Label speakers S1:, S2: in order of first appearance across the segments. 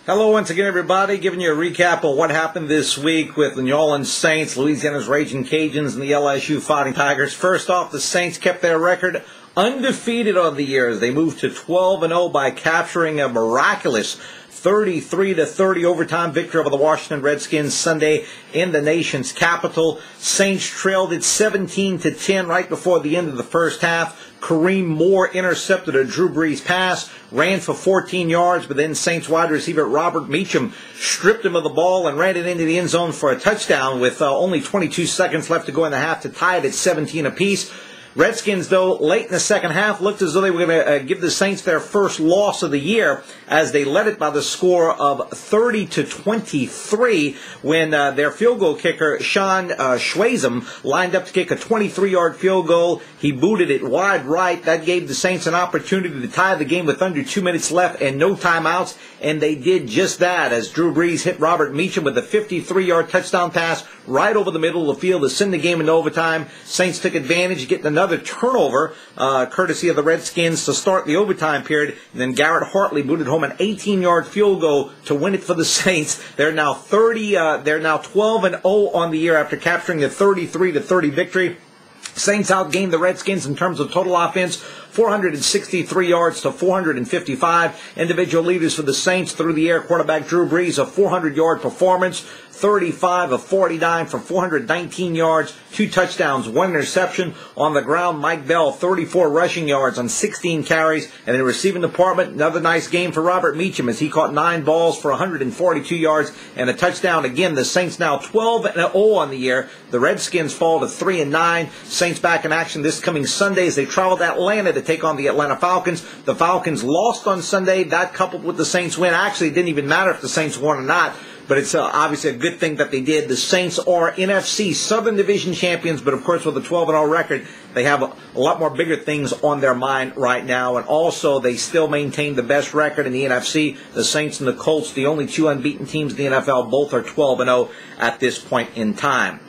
S1: Hello once again, everybody. Giving you a recap of what happened this week with the New Orleans Saints, Louisiana's Raging Cajuns, and the LSU Fighting Tigers. First off, the Saints kept their record undefeated on the year as they moved to 12-0 by capturing a miraculous 33-30 overtime victory over the Washington Redskins Sunday in the nation's capital. Saints trailed it 17-10 right before the end of the first half. Kareem Moore intercepted a Drew Brees pass, ran for 14 yards, but then Saints wide receiver Robert Meacham stripped him of the ball and ran it into the end zone for a touchdown with only 22 seconds left to go in the half to tie it at 17 apiece. Redskins, though, late in the second half, looked as though they were going to give the Saints their first loss of the year as they led it by the score of 30-23 when their field goal kicker, Sean Schwazem, lined up to kick a 23-yard field goal. He booted it wide right. That gave the Saints an opportunity to tie the game with under 2 minutes left and no timeouts, and they did just that as Drew Brees hit Robert Meacham with a 53-yard touchdown pass right over the middle of the field to send the game into overtime. Saints took advantage, getting another turnover, courtesy of the Redskins, to start the overtime period. And then Garrett Hartley booted home an 18-yard field goal to win it for the Saints. They're now 12-0 on the year after capturing a 33-30 victory. Saints outgained the Redskins in terms of total offense, 463 yards to 455. Individual leaders for the Saints through the air, quarterback Drew Brees, a 400-yard performance, 35 of 49 for 419 yards, 2 touchdowns, 1 interception. On the ground, Mike Bell, 34 rushing yards on 16 carries. And in the receiving department, another nice game for Robert Meacham as he caught 9 balls for 142 yards and a touchdown. Again, the Saints now 12-0 on the year. The Redskins fall to 3-9. Saints back in action this coming Sunday as they travel to Atlanta to take on the Atlanta Falcons. The Falcons lost on Sunday. That coupled with the Saints win, actually it didn't even matter if the Saints won or not. But it's obviously a good thing that they did. The Saints are NFC Southern Division champions, but of course with a 12-0 record, they have a lot more bigger things on their mind right now. And also, they still maintain the best record in the NFC. The Saints and the Colts, the only 2 unbeaten teams in the NFL, both are 12-0 at this point in time.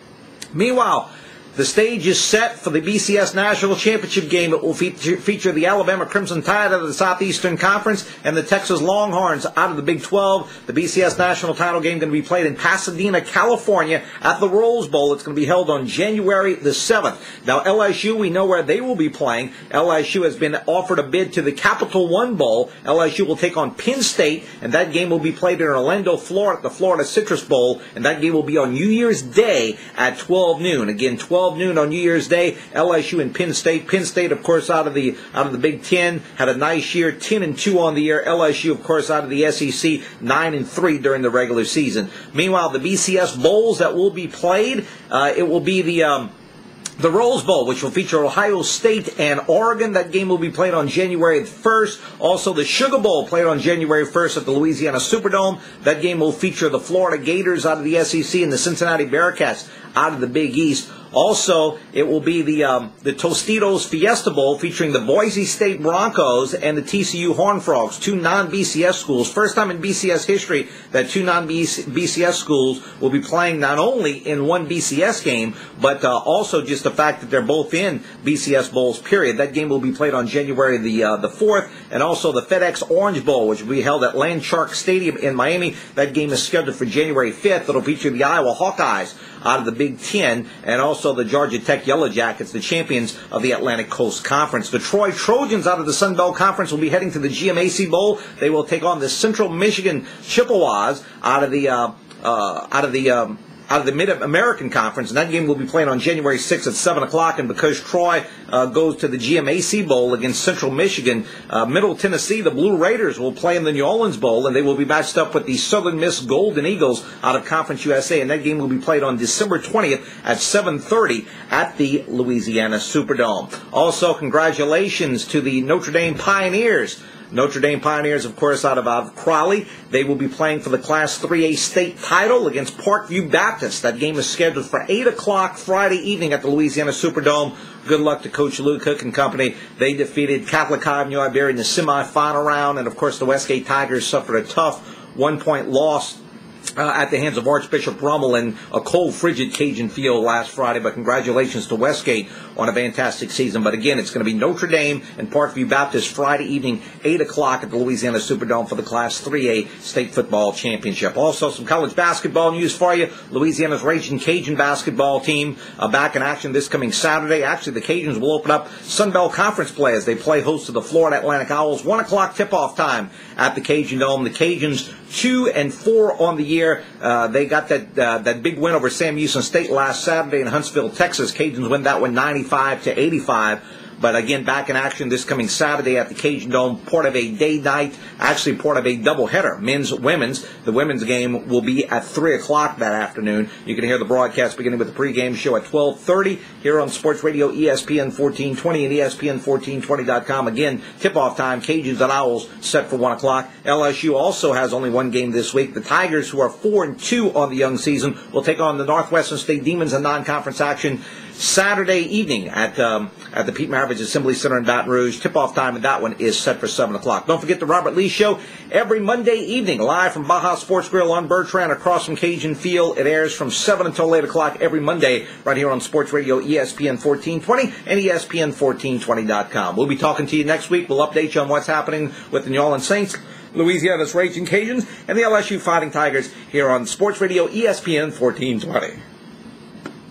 S1: Meanwhile, the stage is set for the BCS National Championship game. It will feature the Alabama Crimson Tide out of the Southeastern Conference and the Texas Longhorns out of the Big 12. The BCS National title game going to be played in Pasadena, California at the Rose Bowl. It's going to be held on January the 7th. Now, LSU, we know where they will be playing. LSU has been offered a bid to the Capital One Bowl. LSU will take on Penn State, and that game will be played in Orlando, Florida, at the Florida Citrus Bowl, and that game will be on New Year's Day at 12 noon. Again, 12 noon on New Year's Day, LSU and Penn State. Penn State, of course, out of the Big Ten, had a nice year, 10-2 on the year. LSU, of course, out of the SEC, 9-3 during the regular season. Meanwhile, the BCS bowls that will be played, it will be the Rose Bowl, which will feature Ohio State and Oregon. That game will be played on January 1st. Also, the Sugar Bowl played on January 1st at the Louisiana Superdome. That game will feature the Florida Gators out of the SEC and the Cincinnati Bearcats out of the Big East. Also, it will be the Tostitos Fiesta Bowl featuring the Boise State Broncos and the TCU Horned Frogs, 2 non-BCS schools. First time in BCS history that 2 non-BCS schools will be playing not only in one BCS game, but also just the fact that they're both in BCS bowls, period. That game will be played on January the 4th, and also the FedEx Orange Bowl, which will be held at Landshark Stadium in Miami. That game is scheduled for January 5th. It'll feature the Iowa Hawkeyes out of the Big Ten, and also the Georgia Tech Yellow Jackets, the champions of the Atlantic Coast Conference. The Troy Trojans out of the Sun Belt Conference will be heading to the GMAC Bowl. They will take on the Central Michigan Chippewas out of the Mid-American Conference, and that game will be played on January 6th at 7 o'clock. And because Troy goes to the GMAC Bowl against Central Michigan, Middle Tennessee, the Blue Raiders will play in the New Orleans Bowl, and they will be matched up with the Southern Miss Golden Eagles out of Conference USA, and that game will be played on December 20th at 7:30 at the Louisiana Superdome. Also, congratulations to the Notre Dame Pioneers. Notre Dame Pioneers, of course, out of Crowley. They will be playing for the Class 3A state title against Parkview Baptist. That game is scheduled for 8 o'clock Friday evening at the Louisiana Superdome. Good luck to Coach Lou Cook and company. They defeated Catholic High of New Iberia in the semifinal round, and, of course, the Westgate Tigers suffered a tough 1-point loss at the hands of Archbishop Rummel in a cold, frigid Cajun field last Friday. But congratulations to Westgate on a fantastic season. But again, it's going to be Notre Dame and Parkview Baptist Friday evening, 8 o'clock at the Louisiana Superdome for the Class 3A State Football Championship. Also, some college basketball news for you. Louisiana's Raging Cajun basketball team back in action this coming Saturday. Actually, the Cajuns will open up Sun Belt Conference play as they play host to the Florida Atlantic Owls. 1 o'clock tip-off time at the Cajun Dome. The Cajuns 2-4 on the year. They got that big win over Sam Houston State last Saturday in Huntsville, Texas. Cajuns win that one 95-85. But again, back in action this coming Saturday at the Cajun Dome, part of a day night, actually part of a doubleheader, men's, women's. The women's game will be at 3 o'clock that afternoon. You can hear the broadcast beginning with the pregame show at 12:30 here on Sports Radio ESPN 1420 and ESPN1420.com. Again, tip-off time, Cajuns and Owls set for 1 o'clock. LSU also has only one game this week. The Tigers, who are 4-2 on the young season, will take on the Northwestern State Demons in non-conference action Saturday evening at the Pete Maravich Assembly Center in Baton Rouge. Tip-off time of that one is set for 7 o'clock. Don't forget the Robert Lee Show every Monday evening, live from Baja Sports Grill on Bertrand across from Cajun Field. It airs from 7 until 8 o'clock every Monday right here on Sports Radio ESPN 1420 and ESPN1420.com. We'll be talking to you next week. We'll update you on what's happening with the New Orleans Saints, Louisiana's Raging Cajuns, and the LSU Fighting Tigers here on Sports Radio ESPN 1420.